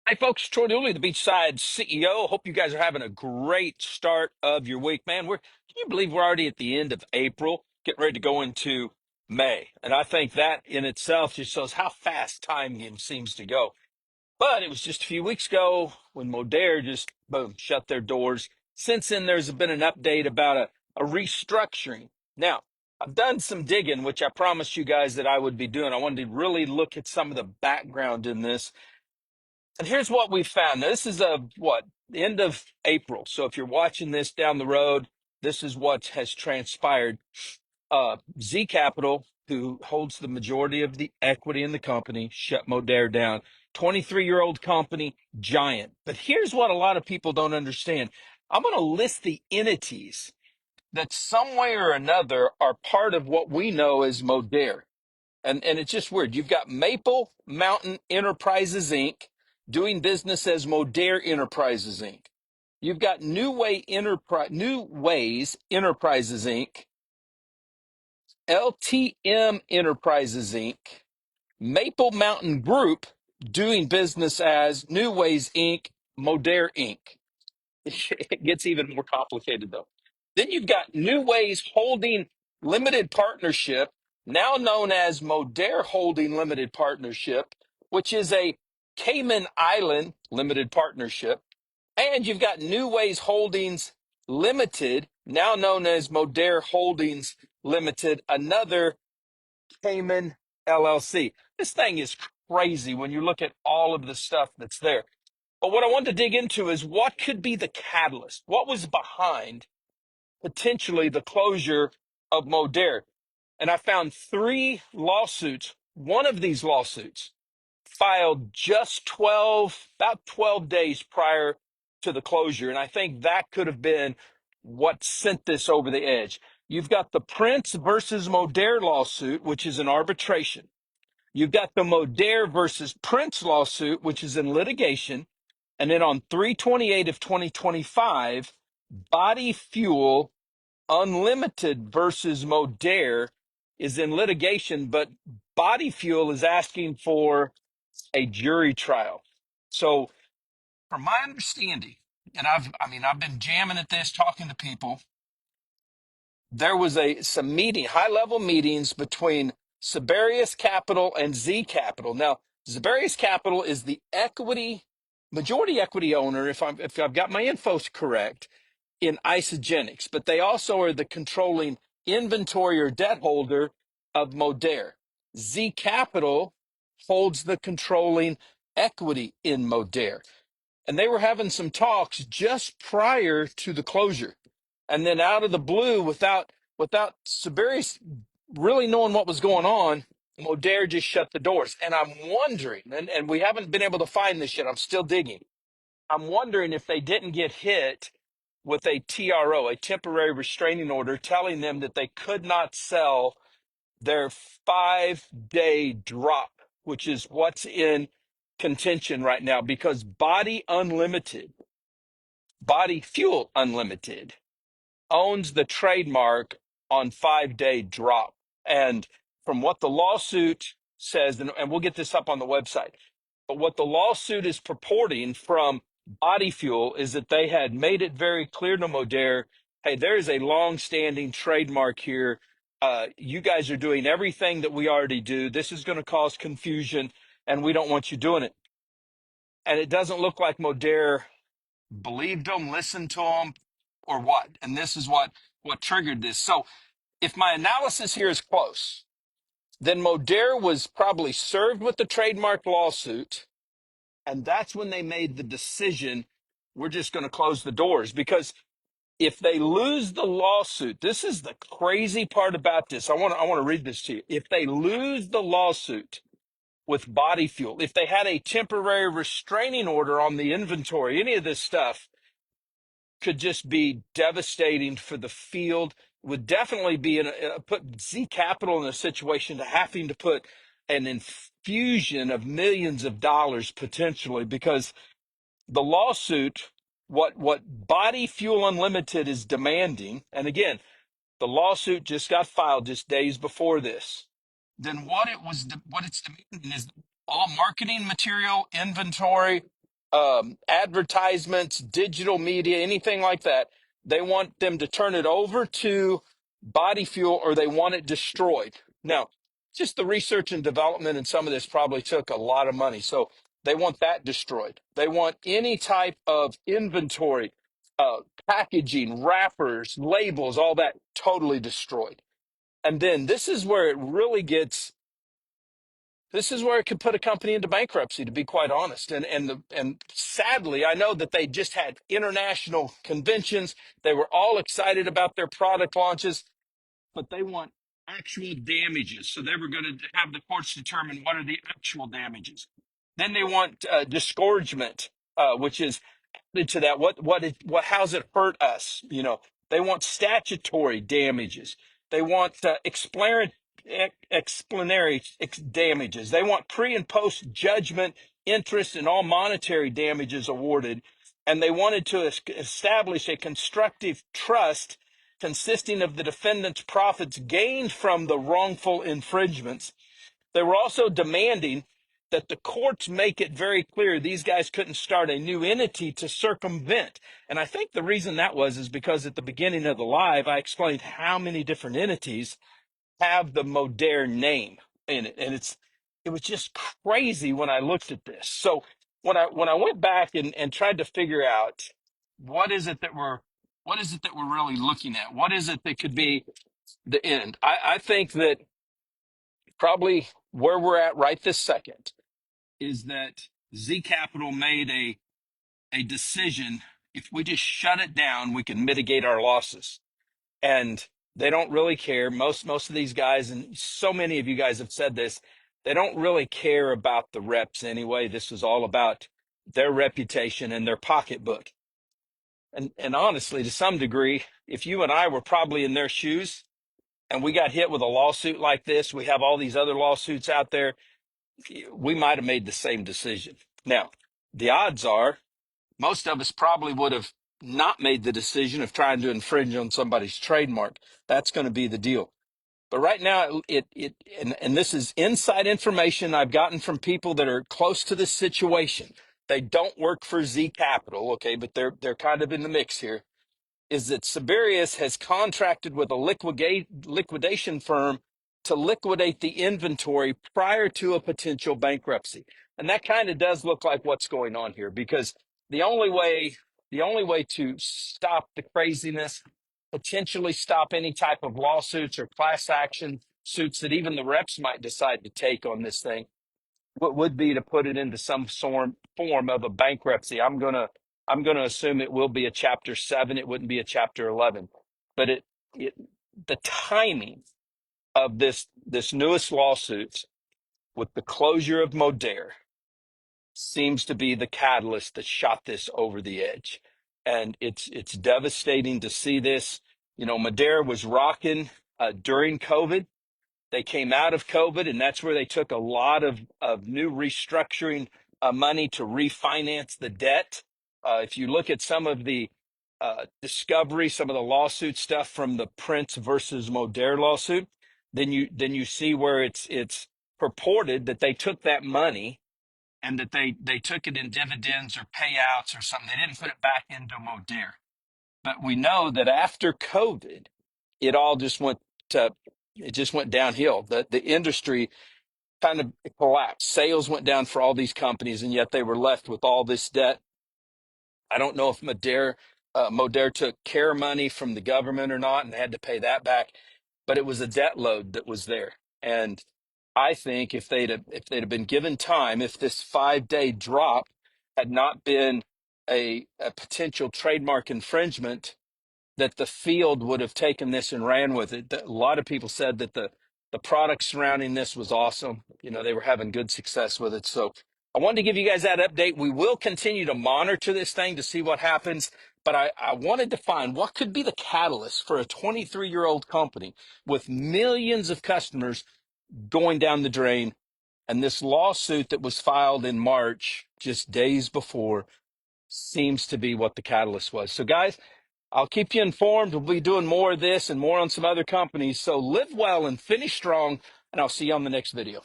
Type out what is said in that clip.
Hey folks, Troy Dooley, the Beachside CEO. Hope you guys are having a great start of your week, man. Can you believe we're already at the end of April, getting ready to go into May? And I think that in itself just shows how fast time seems to go. But it was just a few weeks ago when Modair just boom shut their doors. Since then, there's been an update about a restructuring. Now, I've done some digging, which I promised you guys that I would be doing. I wanted to really look at some of the background in this. And here's what we found. Now, this is the end of April. So if you're watching this down the road, this is what has transpired. ZCapital, who holds the majority of the equity in the company, shut Modere down. 23-year-old company, giant. But here's what a lot of people don't understand. I'm going to list the entities that some way or another are part of what we know as Modere. And it's just weird. You've got Maple Mountain Enterprises Inc. doing business as Modere Enterprises Inc. You've got New Ways Enterprises Inc., LTM Enterprises Inc., Maple Mountain Group doing business as New Ways Inc., Modair Inc. It gets even more complicated though. Then you've got New Ways Holding Limited Partnership, now known as Modair Holding Limited Partnership, which is a Cayman Island limited partnership. And you've got New Ways Holdings Limited, now known as Modair Holdings Limited, another Cayman LLC. This thing is crazy when you look at all of the stuff that's there. But what I want to dig into is what could be the catalyst? What was behind potentially the closure of Modere? And I found three lawsuits. One of these lawsuits filed just about 12 days prior to the closure. And I think that could have been what sent this over the edge. You've got the Prince versus Modere lawsuit, which is an arbitration. You've got the Modere versus Prince lawsuit, which is in litigation. And then on 3/28 of 2025, Body Fuel Unlimited versus Modere is in litigation, but Body Fuel is asking for a jury trial. So, from my understanding, and I've been jamming at this, talking to people. There was some high level meetings between Siberius Capital and ZCapital. Now, Siberius Capital is the majority equity owner, if I've got my info correct, in Isogenics, but they also are the controlling inventory or debt holder of Modair. ZCapital holds the controlling equity in Modair. And they were having some talks just prior to the closure. And then out of the blue, without Siberius really knowing what was going on, Modair just shut the doors. And I'm wondering, and we haven't been able to find this yet, I'm still digging. I'm wondering if they didn't get hit with a TRO, a temporary restraining order, telling them that they could not sell their 5-day drop, which is what's in contention right now, because Body Fuel Unlimited, owns the trademark on 5-day drop. And from what the lawsuit says, and we'll get this up on the website, but what the lawsuit is purporting from Body Fuel is that they had made it very clear to Modair, hey, there is a long-standing trademark here. You guys are doing everything that we already do. This is going to cause confusion, and we don't want you doing it. And it doesn't look like Modair believed them, listened to them, or what. And this is what triggered this. So if my analysis here is close, then Modair was probably served with the trademark lawsuit. And that's when they made the decision, we're just going to close the doors. Because if they lose the lawsuit, this is the crazy part about this. I want to read this to you. If they lose the lawsuit with Body Fuel, if they had a temporary restraining order on the inventory, any of this stuff could just be devastating for the field. Would definitely be put ZCapital in a situation to having to put an infusion of millions of dollars potentially, because the lawsuit, what Body Fuel Unlimited is demanding, and again, the lawsuit just got filed just days before this. Then what it's demanding is all marketing material, inventory, advertisements, digital media, anything like that. They want them to turn it over to Body Fuel, or they want it destroyed. Now, just the research and development and some of this probably took a lot of money. So they want that destroyed. They want any type of inventory, packaging, wrappers, labels, all that totally destroyed. And then this is where it really gets, this is where it could put a company into bankruptcy, to be quite honest. And sadly, I know that they just had international conventions. They were all excited about their product launches, but they want actual damages. So they were going to have the courts determine what are the actual damages. Then they want disgorgement, which is to that. How's it hurt us? They want statutory damages. They want explanatory damages. They want pre and post judgment interest and all monetary damages awarded. And they wanted to establish a constructive trust consisting of the defendant's profits gained from the wrongful infringements. They were also demanding that the courts make it very clear these guys couldn't start a new entity to circumvent. And I think the reason that was is because at the beginning of the live, I explained how many different entities have the Modair name in it. And it was just crazy when I looked at this. So when I went back and tried to figure out what is it that we're really looking at? What is it that could be the end? I think that probably where we're at right this second is that ZCapital made a decision. If we just shut it down, we can mitigate our losses. And they don't really care. Most of these guys, and so many of you guys have said this, they don't really care about the reps anyway. This is all about their reputation and their pocketbook. And honestly, to some degree, if you and I were probably in their shoes and we got hit with a lawsuit like this, we have all these other lawsuits out there, we might have made the same decision. Now, the odds are most of us probably would have not made the decision of trying to infringe on somebody's trademark. That's going to be the deal. But right now, and this is inside information I've gotten from people that are close to this situation. They don't work for ZCapital, okay, but they're kind of in the mix here. Is that Siberius has contracted with a liquidation firm to liquidate the inventory prior to a potential bankruptcy. And that kind of does look like what's going on here, because the only way to stop the craziness, potentially stop any type of lawsuits or class action suits that even the reps might decide to take on this thing, what would be to put it into some form of a bankruptcy. I'm gonna assume it will be a Chapter 7. It wouldn't be a Chapter 11. But the timing of this newest lawsuit with the closure of Modair seems to be the catalyst that shot this over the edge. And it's devastating to see this. Modair was rocking during COVID. They came out of COVID, and that's where they took a lot of new restructuring money to refinance the debt. If you look at some of the discovery, some of the lawsuit stuff from the Prince versus Modair lawsuit, then you see where it's purported that they took that money and that they took it in dividends or payouts or something. They didn't put it back into Modair. But we know that after COVID, it all just went downhill. The industry kind of collapsed. Sales went down for all these companies, and yet they were left with all this debt. I don't know if Modair took care money from the government or not and had to pay that back, but it was a debt load that was there. And I think if they'd have been given time, if this 5-day drop had not been a potential trademark infringement, that the field would have taken this and ran with it. A lot of people said that the product surrounding this was awesome. They were having good success with it. So I wanted to give you guys that update. We will continue to monitor this thing to see what happens. But I wanted to find what could be the catalyst for a 23-year-old company with millions of customers going down the drain. And this lawsuit that was filed in March, just days before, seems to be what the catalyst was. So guys, I'll keep you informed. We'll be doing more of this and more on some other companies. So live well and finish strong, and I'll see you on the next video.